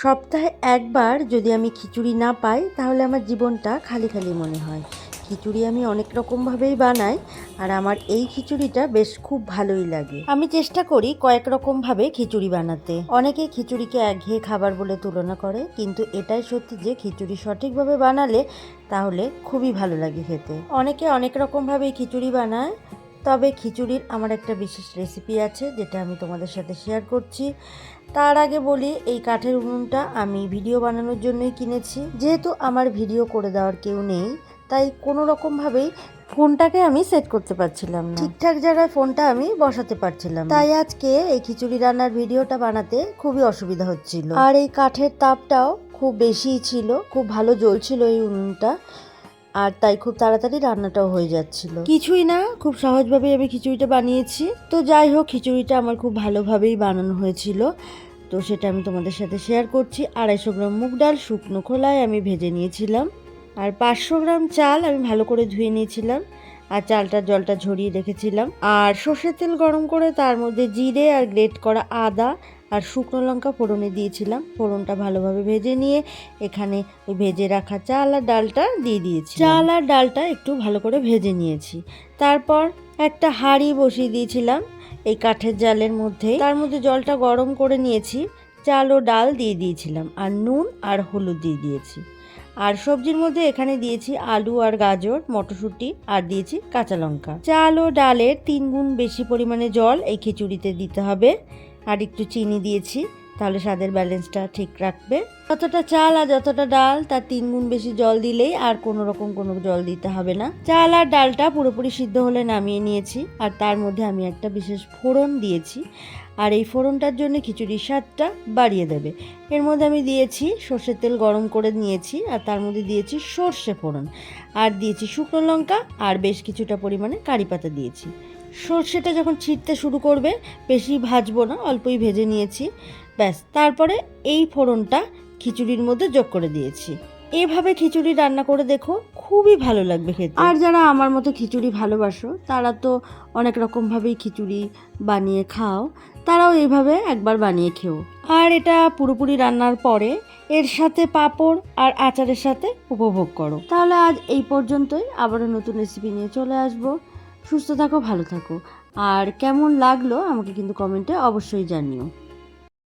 সপ্তাহে একবার যদি আমি খিচুড়ি না পাই তাহলে আমার জীবনটা খালি খালি মনে হয়। খিচুড়ি আমি অনেক রকমভাবেই বানাই, আর আমার এই খিচুড়িটা বেশ খুব ভালোই লাগে। আমি চেষ্টা করি কয়েক রকমভাবে খিচুড়ি বানাতে। অনেকে খিচুড়িকে একঘেয়ে খাবার বলে তুলনা করে, কিন্তু এটাই সত্যি যে খিচুড়ি সঠিকভাবে বানালে তাহলে খুবই ভালো লাগে খেতে। অনেকে অনেক রকমভাবেই খিচুড়ি বানায়, তবে খিচুড়ির আমার একটা বিশেষ রেসিপি আছে যেটা আমি তোমাদের সাথে শেয়ার করছি। তার আগে বলি, এই কাঠের উনুনটা আমি ভিডিও বানানোর জন্যই কিনেছি। যেহেতু আমার ভিডিও করে দেওয়ার কেউ নেই, তাই কোনো রকমভাবেই ফোনটাকে আমি সেট করতে পারছিলাম না, ঠিকঠাক জায়গায় ফোনটা আমি বসাতে পারছিলাম না। তাই আজকে এই খিচুড়ি রান্নার ভিডিওটা বানাতে খুবই অসুবিধা হচ্ছিল। আর এই কাঠের তাপটাও খুব বেশিই ছিল, খুব ভালো জ্বলছিল এই উনুনটা, আর তাই খুব তাড়াতাড়ি রান্নাটাও হয়ে যাচ্ছিল। কিছুই না, খুব সহজভাবেই আমি খিচুড়িটা বানিয়েছি। তো যাই হোক, খিচুড়িটা আমার খুব ভালোভাবেই বানানো হয়েছিল, তো সেটা আমি তোমাদের সাথে শেয়ার করছি। 250 গ্রাম মুগ ডাল শুকনো খোলায় আমি ভেজে নিয়েছিলাম, আর 500 গ্রাম চাল আমি ভালো করে ধুয়ে নিয়েছিলাম, আর চালটার জলটা ঝরিয়ে রেখেছিলাম। আর সর্ষের তেল গরম করে তার মধ্যে জিরে আর গ্রেট করা আদা আর শুকনো লঙ্কা ফোড়নে দিয়েছিলাম। ফোড়নটা ভালোভাবে ভেজে নিয়ে এখানে ওই ভেজে রাখা চাল আর ডালটা দিয়ে দিয়েছি। চাল আর ডালটা একটু ভালো করে ভেজে নিয়েছি। তারপর একটা হাঁড়ি বসিয়ে দিয়েছিলাম এই কাঠের জালের মধ্যে, তার মধ্যে জলটা গরম করে নিয়েছি, চাল ও ডাল দিয়ে দিয়েছিলাম, আর নুন আর হলুদ দিয়ে দিয়েছি। আর সবজির মধ্যে এখানে দিয়েছি আলু আর গাজর, মটরশুঁটি, আর দিয়েছি কাঁচা লঙ্কা। চাল ও ডালের 3 গুণ বেশি পরিমাণে জল এই খিচুড়িতে দিতে হবে, আর একটু চিনি দিয়েছি, তাহলে স্বাদের ব্যালেন্সটা ঠিক রাখবে। যতটা চাল আর যতটা ডাল তার 3 গুণ বেশি জল দিলেই, আর কোনো রকম কোনো জল দিতে হবে না। চাল আর ডালটা পুরোপুরি সিদ্ধ হলে নামিয়ে নিয়েছি, আর তার মধ্যে আমি একটা বিশেষ ফোড়ন দিয়েছি, আর এই ফোড়নটার জন্য খিচুড়ির স্বাদটা বাড়িয়ে দেবে। এর মধ্যে আমি দিয়েছি সর্ষের তেল গরম করে নিয়েছি, আর তার মধ্যে দিয়েছি সর্ষে ফোড়ন, আর দিয়েছি শুকনো লঙ্কা, আর বেশ কিছুটা পরিমাণে কারি পাতা দিয়েছি। সর্ষেটা যখন ছিটতে শুরু করবে, বেশি ভাজবো না, অল্পই ভেজে নিয়েছি, ব্যাস। তারপরে এই ফোড়নটা খিচুড়ির মধ্যে যোগ করে দিয়েছি। এভাবে খিচুড়ি রান্না করে দেখো, খুবই ভালো লাগবে খেতে। আর যারা আমার মতো খিচুড়ি ভালোবাসো, তারা তো অনেক রকমভাবেই খিচুড়ি বানিয়ে খাও, তারাও এইভাবে একবার বানিয়ে খেও। আর এটা পুরোপুরি রান্নার পরে এর সাথে পাঁপড় আর আচারের সাথে উপভোগ করো। তাহলে আজ এই পর্যন্তই, আবারও নতুন রেসিপি নিয়ে চলে আসবো। সুস্থ থাকো, ভালো থাকো, আর কেমন লাগলো আমাকে কিন্তু কমেন্টে অবশ্যই জানিও।